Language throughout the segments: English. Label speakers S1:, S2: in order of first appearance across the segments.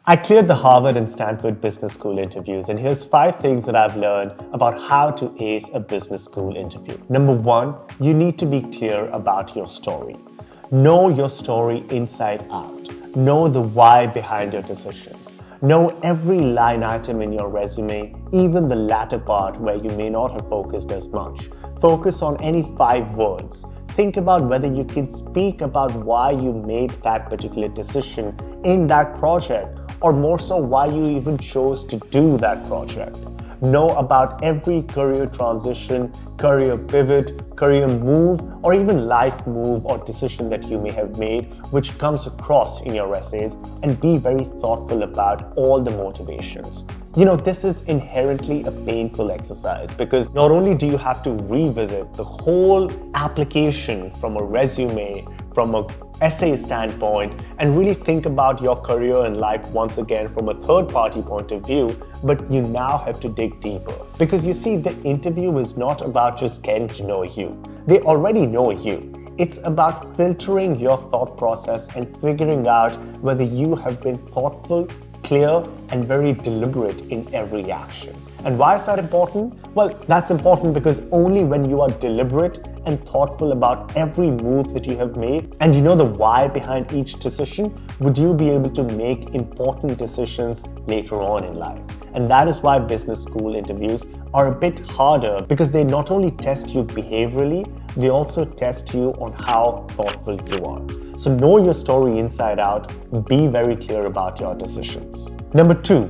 S1: I cleared the Harvard and Stanford business school interviews, and here's 5 things that I've learned about how to ace a business school interview. Number 1, you need to be clear about your story. Know your story inside out. Know the why behind your decisions. Know every line item in your resume, even the latter part where you may not have focused as much. Focus on any 5 words. Think about whether you can speak about why you made that particular decision in that project, or more so why you even chose to do that project. Know about every career transition, career pivot, career move, or even life move or decision that you may have made, which comes across in your essays, and be very thoughtful about all the motivations. This is inherently a painful exercise because not only do you have to revisit the whole application from a resume, from an essay standpoint, and really think about your career and life once again from a third-party point of view, but you now have to dig deeper. Because you see, the interview is not about just getting to know you. They already know you. It's about filtering your thought process and figuring out whether you have been thoughtful, clear, and very deliberate in every action. And why is that important? Well, that's important because only when you are deliberate and thoughtful about every move that you have made, and you know the why behind each decision, would you be able to make important decisions later on in life. And that is why business school interviews are a bit harder, because they not only test you behaviorally, they also test you on how thoughtful you are. So know your story inside out, be very clear about your decisions. Number 2,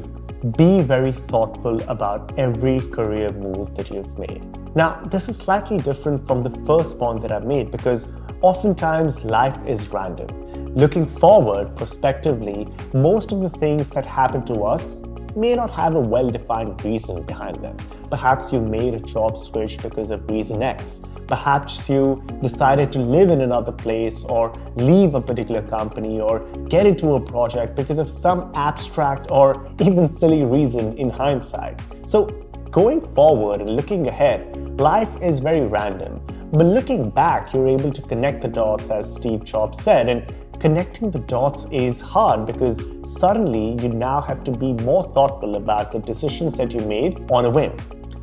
S1: be very thoughtful about every career move that you've made. Now, this is slightly different from the first point that I've made because oftentimes life is random. Looking forward prospectively, most of the things that happen to us may not have a well-defined reason behind them. Perhaps you made a job switch because of reason X. Perhaps you decided to live in another place or leave a particular company or get into a project because of some abstract or even silly reason in hindsight. So going forward and looking ahead, life is very random. But looking back, you're able to connect the dots, as Steve Jobs said, and connecting the dots is hard because suddenly you now have to be more thoughtful about the decisions that you made on a whim.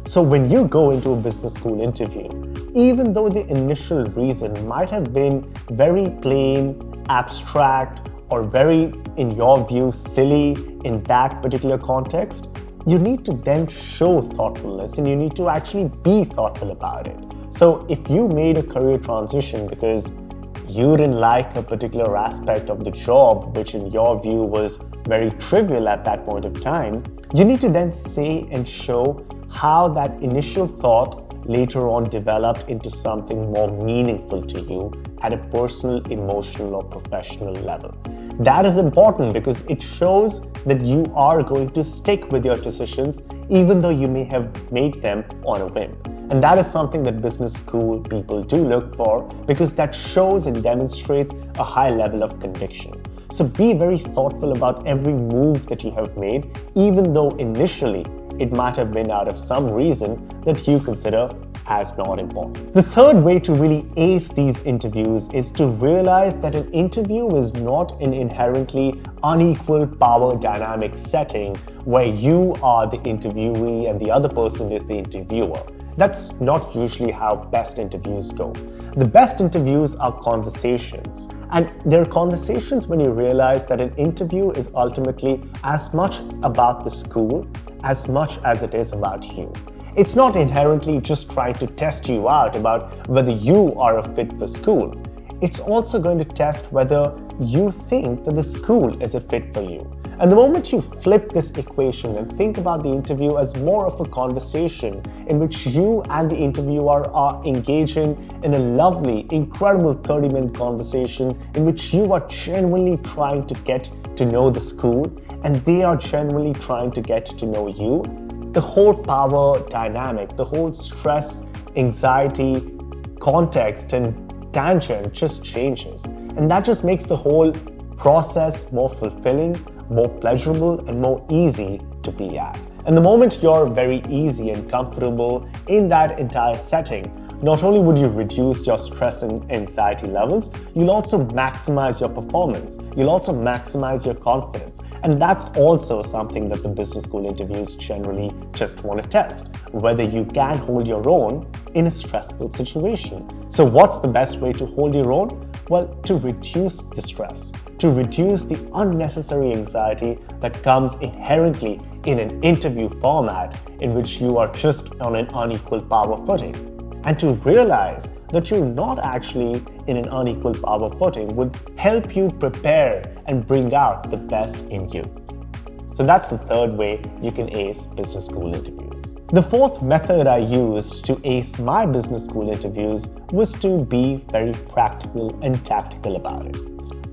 S1: So when you go into a business school interview, even though the initial reason might have been very plain, abstract, or very, in your view, silly in that particular context, you need to then show thoughtfulness and you need to actually be thoughtful about it. So if you made a career transition because you didn't like a particular aspect of the job, which in your view was very trivial at that point of time, you need to then say and show how that initial thought later on developed into something more meaningful to you at a personal, emotional, or professional level. That is important because it shows that you are going to stick with your decisions even though you may have made them on a whim. And that is something that business school people do look for because that shows and demonstrates a high level of conviction. So be very thoughtful about every move that you have made, even though initially it might have been out of some reason that you consider as not important. The third way to really ace these interviews is to realize that an interview is not an inherently unequal power dynamic setting where you are the interviewee and the other person is the interviewer. That's not usually how best interviews go. The best interviews are conversations. And they're conversations when you realize that an interview is ultimately as much about the school as much as it is about you. It's not inherently just trying to test you out about whether you are a fit for school. It's also going to test whether you think that the school is a fit for you. And the moment you flip this equation and think about the interview as more of a conversation in which you and the interviewer are engaging in a lovely, incredible 30-minute conversation in which you are genuinely trying to get to know the school and they are genuinely trying to get to know you, the whole power dynamic, the whole stress, anxiety, context, and tangent just changes. And that just makes the whole process more fulfilling, more pleasurable, and more easy to be at. And the moment you're very easy and comfortable in that entire setting, not only would you reduce your stress and anxiety levels, you'll also maximize your performance. You'll also maximize your confidence. And that's also something that the business school interviews generally just want to test, whether you can hold your own in a stressful situation. So what's the best way to hold your own? Well, to reduce the stress, to reduce the unnecessary anxiety that comes inherently in an interview format in which you are just on an unequal power footing. And to realize that you're not actually in an unequal power footing would help you prepare and bring out the best in you. So that's the third way you can ace business school interviews. The fourth method I used to ace my business school interviews was to be very practical and tactical about it.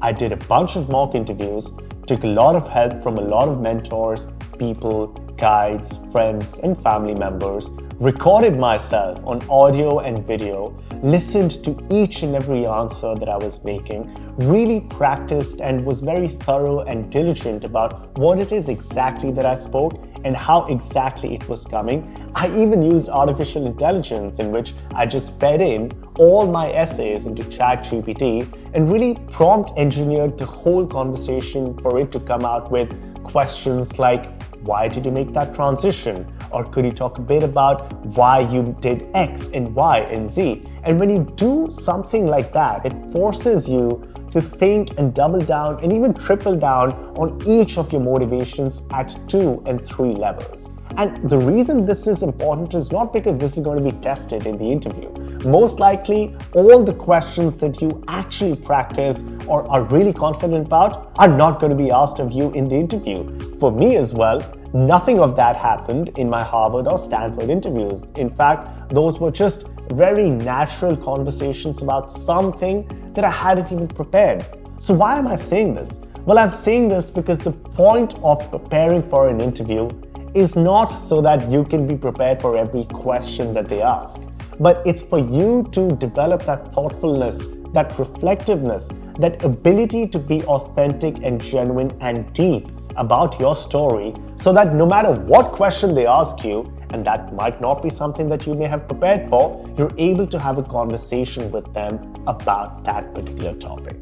S1: I did a bunch of mock interviews, took a lot of help from a lot of mentors, people, guides, friends, and family members, recorded myself on audio and video, listened to each and every answer that I was making, really practiced and was very thorough and diligent about what it is exactly that I spoke and how exactly it was coming. I even used artificial intelligence in which I just fed in all my essays into ChatGPT and really prompt engineered the whole conversation for it to come out with questions like, why did you make that transition? Or could you talk a bit about why you did X and Y and Z? And when you do something like that, it forces you to think and double down and even triple down on each of your motivations at 2 and 3 levels. And the reason this is important is not because this is going to be tested in the interview. Most likely, all the questions that you actually practice or are really confident about are not going to be asked of you in the interview. For me as well, nothing of that happened in my Harvard or Stanford interviews. In fact, those were just very natural conversations about something that I hadn't even prepared. So why am I saying this? Well, I'm saying this because the point of preparing for an interview is not so that you can be prepared for every question that they ask, but it's for you to develop that thoughtfulness, that reflectiveness, that ability to be authentic and genuine and deep about your story so that no matter what question they ask you, and that might not be something that you may have prepared for, you're able to have a conversation with them about that particular topic.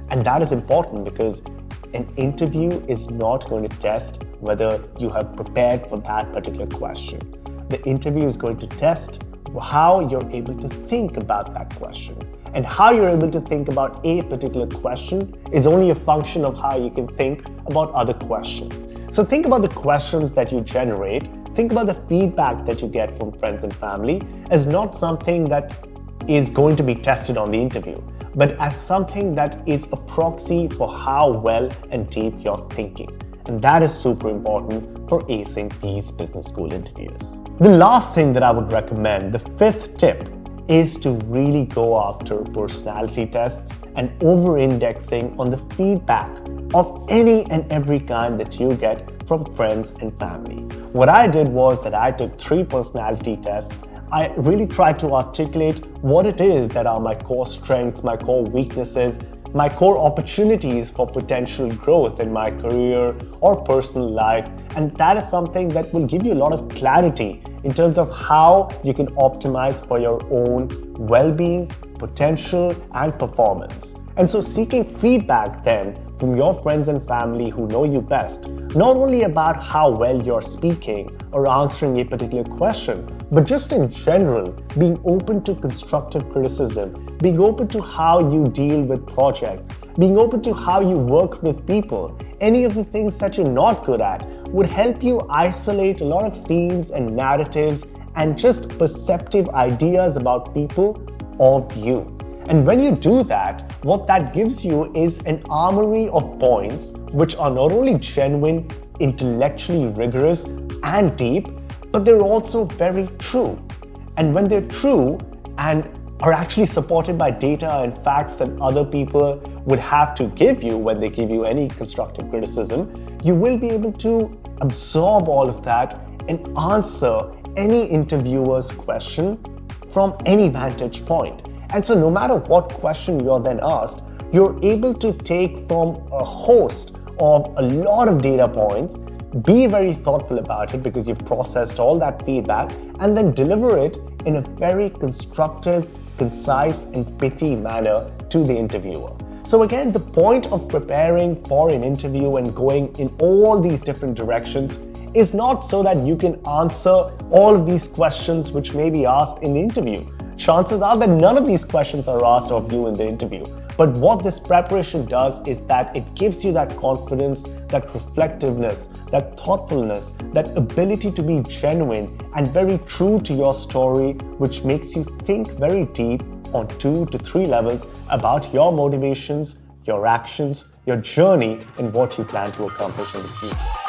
S1: And that is important because an interview is not going to test whether you have prepared for that particular question. The interview is going to test how you're able to think about that question. And how you're able to think about a particular question is only a function of how you can think about other questions. So think about the questions that you generate, think about the feedback that you get from friends and family as not something that is going to be tested on the interview, but as something that is a proxy for how well and deep you're thinking. And that is super important for acing these business school interviews. The last thing that I would recommend, the fifth tip, is to really go after personality tests and over-indexing on the feedback of any and every kind that you get from friends and family. What I did was that I took 3 personality tests. I really tried to articulate what it is that are my core strengths, my core weaknesses, my core opportunities for potential growth in my career or personal life. And that is something that will give you a lot of clarity in terms of how you can optimize for your own well-being, potential, and performance. And so seeking feedback then from your friends and family who know you best, not only about how well you're speaking or answering a particular question, but just in general, being open to constructive criticism, being open to how you deal with projects, being open to how you work with people, any of the things that you're not good at would help you isolate a lot of themes and narratives and just perceptive ideas about people of you. And when you do that, what that gives you is an armory of points which are not only genuine, intellectually rigorous and deep, but they're also very true. And when they're true and are actually supported by data and facts that other people would have to give you when they give you any constructive criticism, you will be able to absorb all of that and answer any interviewer's question from any vantage point. And so no matter what question you're then asked, you're able to take from a host of a lot of data points, be very thoughtful about it because you've processed all that feedback, and then deliver it in a very constructive, concise, and pithy manner to the interviewer. So again, the point of preparing for an interview and going in all these different directions is not so that you can answer all of these questions which may be asked in the interview. Chances are that none of these questions are asked of you in the interview. But what this preparation does is that it gives you that confidence, that reflectiveness, that thoughtfulness, that ability to be genuine and very true to your story, which makes you think very deep on 2 to 3 levels about your motivations, your actions, your journey, and what you plan to accomplish in the future.